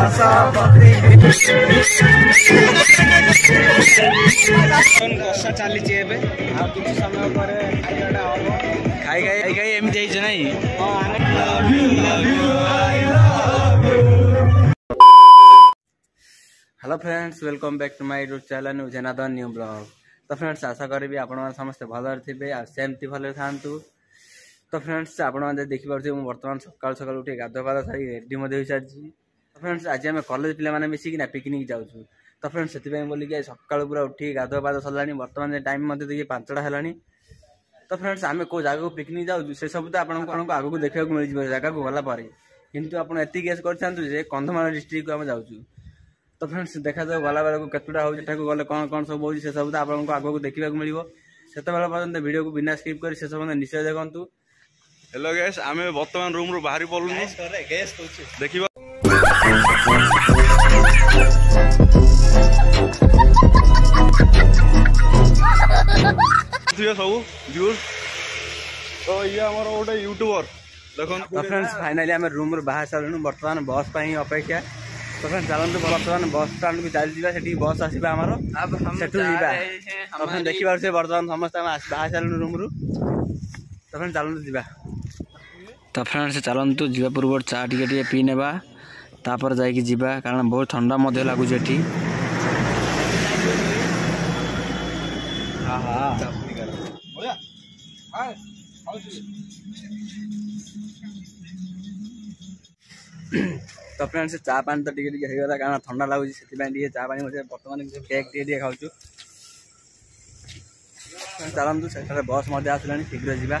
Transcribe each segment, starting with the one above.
कषा चली समय पर खाई खाई खाई एमती नहीं। Hello friends, welcome back to my YouTube channel जेनादन न्यू ब्लॉग। तो फ्रेंड्स आशा करी आप समस्ते भल थे आ सेमती भले था। तो फ्रेंड्स आप देखिपे बर्तमान सकाल सकाल उठे गाधुआ सारी रेडी हो सारी। तो फ्रेंड्स आज आम कॉलेज पिला मिसिकिना पिकनिक जाऊँ। तो फ्रेंड्स से बोलिए सकाल पूरा उठी गाधुआ पाद सरला। बर्तमान टाइम देखिए 5टा है। तो फ्रेंड्स आम को जगह पिकनिक जाऊँ से सब तो आपको आगू देखा मिल जगह को गलापर कितु आप गेस कर कंधमाल डिस्ट्रिक्ट को जाऊँ। तो फ्रेंड्स देखा जाऊ गला बेलू केतुटा हो गले कौन कौन सब हो सब तो आपको आगू देखा मिले से पर्यटन वीडियो को बिना स्किप कर शेष पर्यटन निश्चय देखु। हेलो गैस आम बर्तमान रूम रू बाहरी पड़ू देखिए सब व्यूज। तो ये आमर गोटे यूट्यूबर देखो। तो फ्रेंड्स फाइनाली आम रूम रू बाहर सारू बर्तमान बस अपेक्षा। तो फ्रेंड्स चलते बर्तमान बस स्टाण्ड को चली बस आसमर से देखिए बर्तमान समस्त बाहर सारू रूम रू। तो फ्रेंड्स चलते जा। तो फ्रेंड्स चलतु जा पूर्व चा टे पी नेबा तापर जाइए जीवा कारण बहुत ठंडा लगुच। तो फ्रेंड्स चा पानी तो टे कारण ठंडा लगुच से चा पानी बर्तमान केक टे खाऊँ। चलतु से बस आसला शीघ्र जा।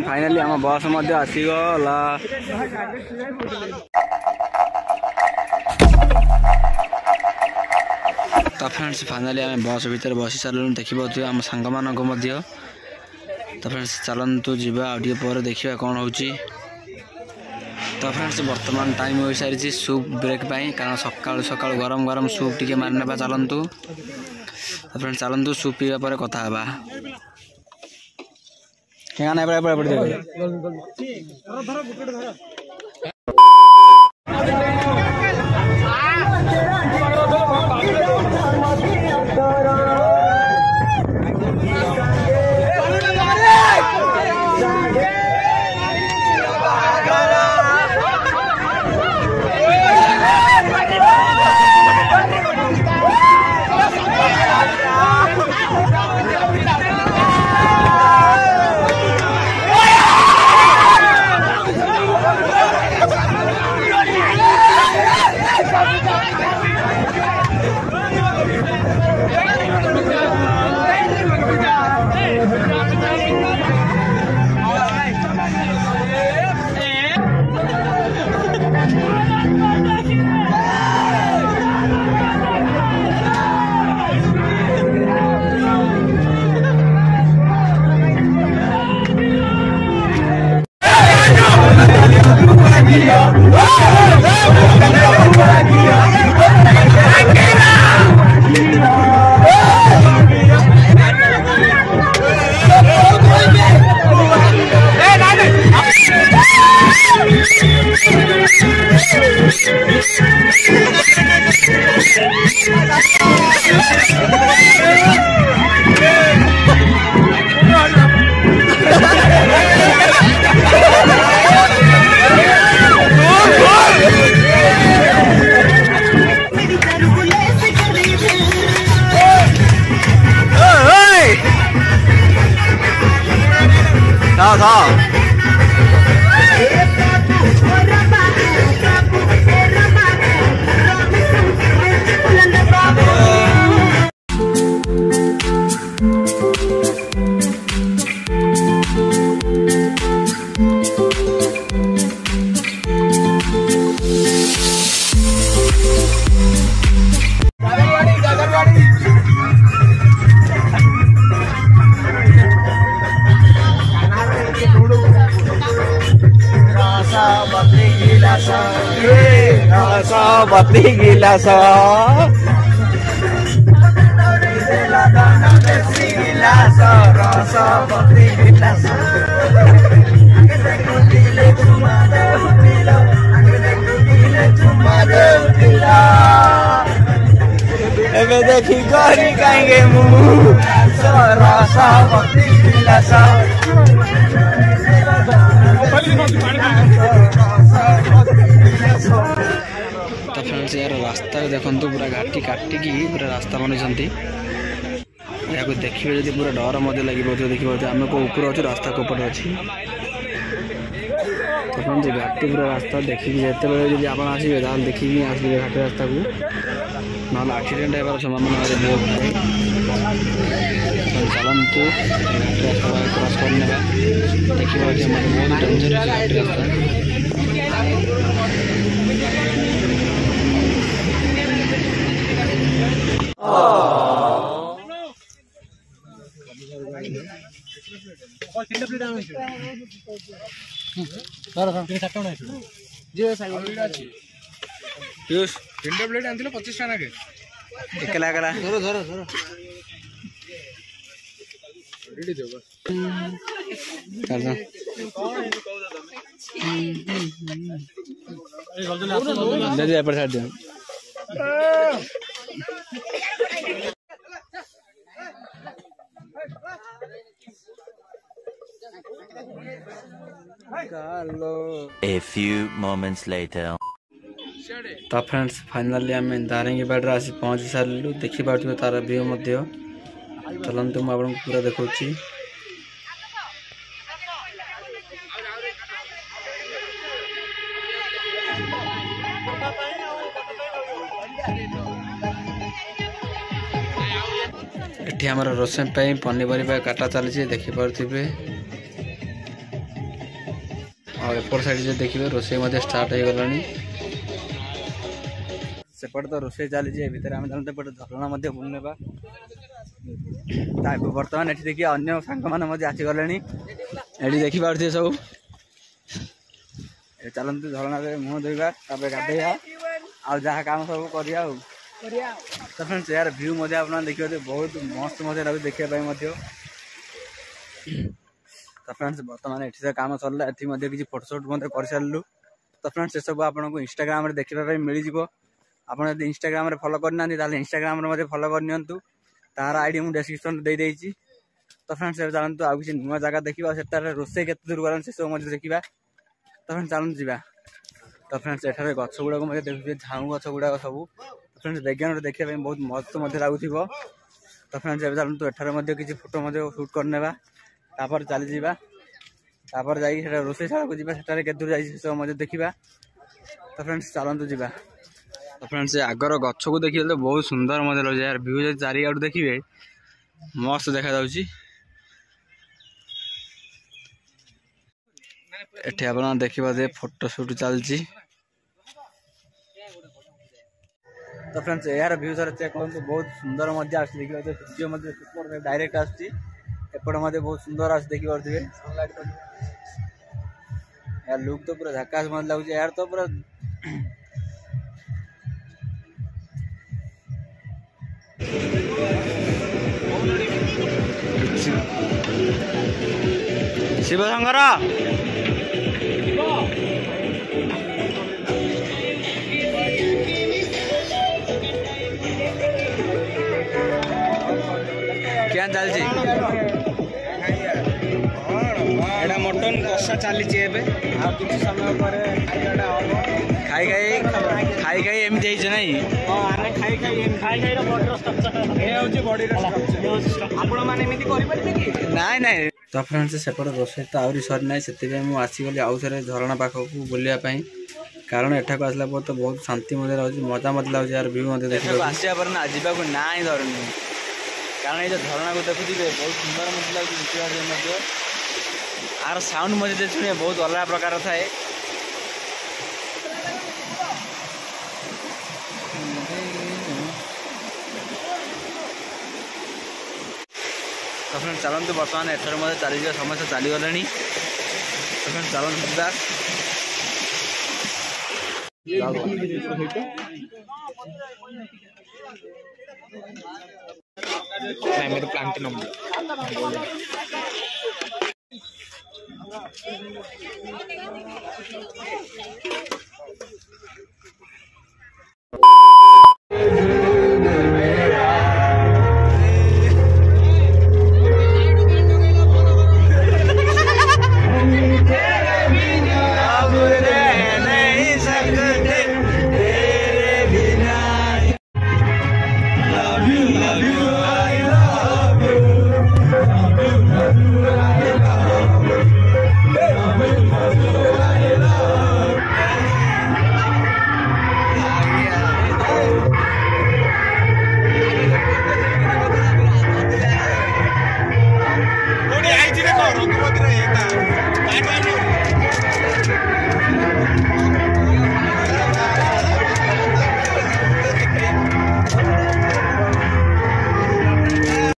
फाइनाली आम बस आसीगला। तो फ्रेंड्स फाइनाली आम बस भीतर बसी सारे देखिए आम सांग मान। तो फ्रेंड्स चलतु जा पर देखा कौन हो। तो फ्रेंड्स बर्तमान टाइम हो सारी सूप ब्रेक कारण सकाल सकाल गरम गरम सूप टी मारने चलतु। तो फ्रेंड्स चलतु सूप पीवा पर कथा हवा क्या ना bati gila so gila so rasa bati gila so देखी गरी गाएंगे मुंह सरसावती गिलास तो फ्रेंड्स यार रास्ता देखु पूरा घाटी काटिकी पूरा रास्ता बनाई या देखिए जब पूरा डर मत लगे देखिए आम को ऊपर अच्छे रास्ता कोपटे अच्छी तो फ्रेंड्स घाटी पूरा रास्ता देखिए जिते जब आप आसवे ताल देखिए आसवे घाटी रास्ता को ना आक्सीडेट होबार संभावना बहुत थाए चलतु क्रॉस कर देखिए बहुत डेंजर घाटी रास्ता प्लेट आनी 25 टा नाके एकला एकला एपट साइड दियो A few moments later. तो फ्रेंड्स फाइनाली आम दारिंगीबाड़ आसी पहुँची सारू देखिए तार व्यू चलते मुझे आपको पूरा देखा एठी आमर रोषेई पनीपरिया काटा चली देखिपे और एपट साइड देखिए रोषे स्टार्ट हो गला सेपटे तो रोषे चली भितर आम जानते झरना बुलने बर्तमान ये देखिए अन्य सांग मैंने आसीगले ये देखिपे सब चलते झरना मुह धोवा गाधेया आ जहाँ काम सब करा तो फ्रेंड्स यार व्यू आप देखिए बहुत मस्त मजा लगे देखापी तो फ्रेंड्स बर्तमान ये काम सरला ये किसी फोटोशूट कर सारू तो फ्रेंड्स ये सब आपको इंस्टाग्राम देखापी मिल जाव आप इंस्टाग्राम फॉलो करना इंस्टाग्राम फॉलो करनी तार आईडी मुझे डिस्क्रिप्शन दे देती तो फ्रेंड्स चलते आउ किसी नुआ जगह देखा से रोषे के दूर कर सब देखा तो फ्रेंड्स चलते जावा तो फ्रेंड्स एठारे गछ गुड़ाक देखिए झाऊ गछ गुड़ाक सब फ्रेंड्स बैकग्राउंड देखापी बहुत मस्त लगुथ तो फ्रेंड्स चलते एठारे किसी फोटो शूट करने चली जापर जा रोषे शाला को जाए के दूर जा देखा तो फ्रेंड्स चलतु जावा तो फ्रेंड्स आगर गछ को देखिए तो बहुत सुंदर मजा लगे यार व्यू चारिआड़ देखिए मस्त देखा एठी आप देखिए फोटोशूट चलती तो फ्रेंड्स यार व्यू सर चेक करूँ बहुत सुंदर मजा देखिए वीडियो डायरेक्ट आसपटे बहुत सुंदर आस देखिए यार लुक तो पूरा झकास मत लगुच यार तो पूरा शिव शंकर क्या चलती मटन कषा चली समय पर खाई खाई एमती नहीं नाई तो फ्रेंड्स सेपटे रोषे तो आहरी सरी ना से मुझे आसीगली आउ थे झरणा पाखक बुलायापी कारण एठाक आसला तो बहुत शांति मजा लगे मजा मत लगे यार व्यू देखा आसा पर ना जावाक ना ही धरुनी कारण ये झरणा को देखुए बहुत सुंदर मत लगे आर साउंड मजे शुणे बहुत अलग प्रकार थाए तो फ्रेंड्स चलते बर्तमान एठार मध्य चली समस्या चलीगला तो फ्रेंड्स चलते प्लांट नंबर